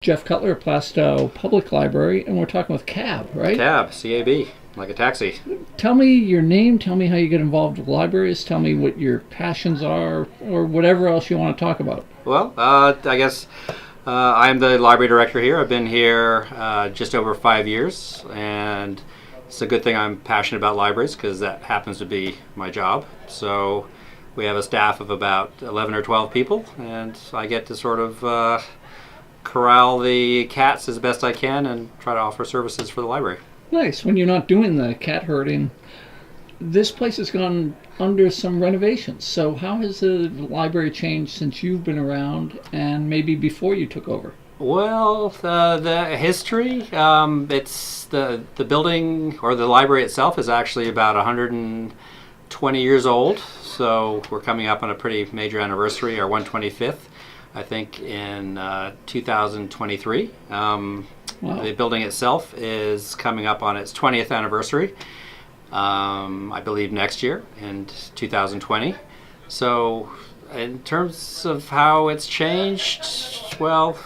Jeff Cutler, Plaistow Public Library, and we're talking with Cab, right? Cab, C-A-B, like a taxi. Tell me your name, tell me how you get involved with libraries, tell me what your passions are, or whatever else you want to talk about. Well, I guess I'm the library director here. I've been here just over 5 years, and it's a good thing I'm passionate about libraries because that happens to be my job. So we have a staff of about 11 or 12 people, and I get to sort of corral the cats as best I can and try to offer services for the library. Nice. When you're not doing the cat herding, this place has gone under some renovations. So how has the library changed since you've been around and maybe before you took over? Well, the history, it's the building or the library itself is actually about 120 years old. So we're coming up on a pretty major anniversary, our 125th. I think in 2023. Wow. The building itself is coming up on its 20th anniversary, I believe next year in 2020. So in terms of how it's changed, well,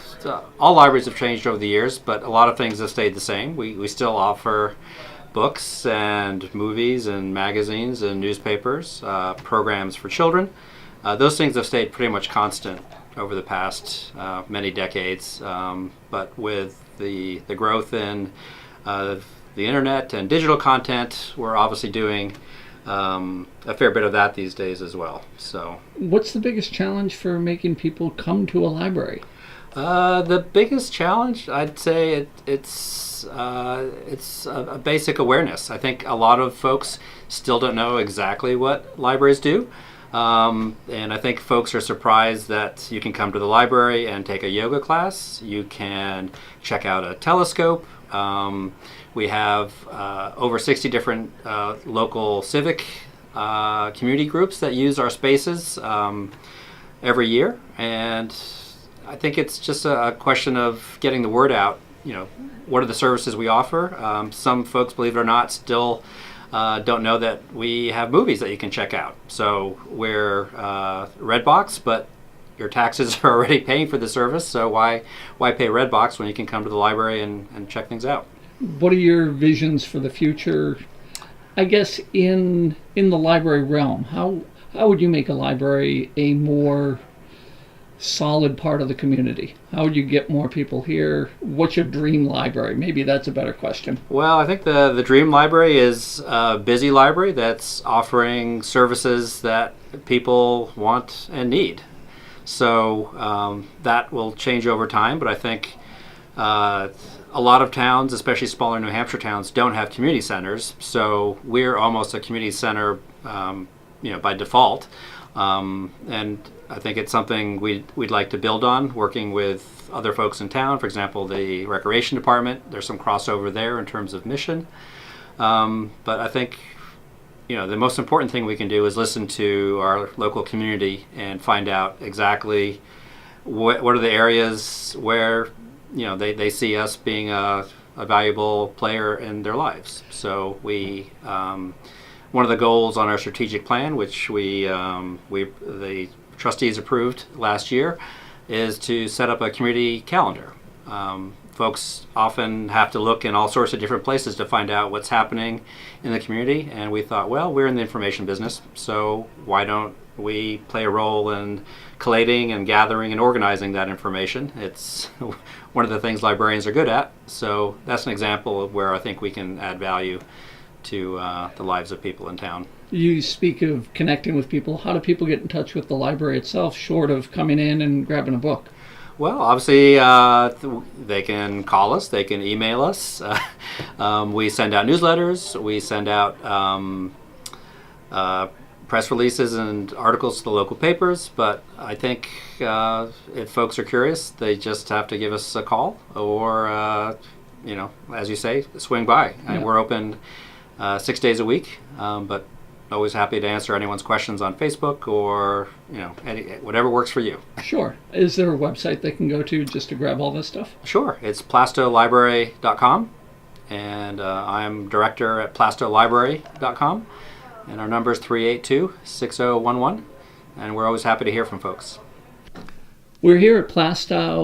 all libraries have changed over the years, but a lot of things have stayed the same. We still offer books and movies and magazines and newspapers, programs for children. Those things have stayed pretty much constant over the past many decades, but with the growth in the internet and digital content, we're obviously doing a fair bit of that these days as well. So, what's the biggest challenge for making people come to a library? The biggest challenge, I'd say, it's a basic awareness. I think a lot of folks still don't know exactly what libraries do. And I think folks are surprised that you can come to the library and take a yoga class. You can check out a telescope. We have over 60 different local civic community groups that use our spaces every year. And I think it's just a question of getting the word out. You know, what are the services we offer? Some folks, believe it or not, still don't know that we have movies that you can check out. So we're Redbox, but your taxes are already paying for the service, so why pay Redbox when you can come to the library and check things out? What are your visions for the future, I guess, in the library realm? How would you make a library a more solid part of the community? How would you get more people here? What's your dream library? Maybe that's a better question. Well, I think the dream library is a busy library that's offering services that people want and need. So that will change over time, but I think a lot of towns, especially smaller New Hampshire towns, don't have community centers. So we're almost a community center, by default. And I think it's something we'd like to build on, working with other folks in town. For example, the recreation department, there's some crossover there in terms of mission. But I think, the most important thing we can do is listen to our local community and find out exactly what are the areas where, they see us being a valuable player in their lives. So one of the goals on our strategic plan, which the trustees approved last year, is to set up a community calendar. Folks often have to look in all sorts of different places to find out what's happening in the community, and we thought, well, we're in the information business, so why don't we play a role in collating and gathering and organizing that information? It's one of the things librarians are good at, so that's an example of where I think we can add value to the lives of people in town. You speak of connecting with people. How do people get in touch with the library itself, short of coming in and grabbing a book? Well, obviously, they can call us, they can email us. We send out newsletters, we send out press releases and articles to the local papers, but I think if folks are curious, they just have to give us a call or, as you say, swing by. Yeah. We're open 6 days a week, but always happy to answer anyone's questions on Facebook or whatever works for you. Sure. Is there a website they can go to just to grab all this stuff? Sure. It's plaistowlibrary.com, and I'm director at plaistowlibrary.com, and our number is 382-6011, and we're always happy to hear from folks. We're here at Plaistow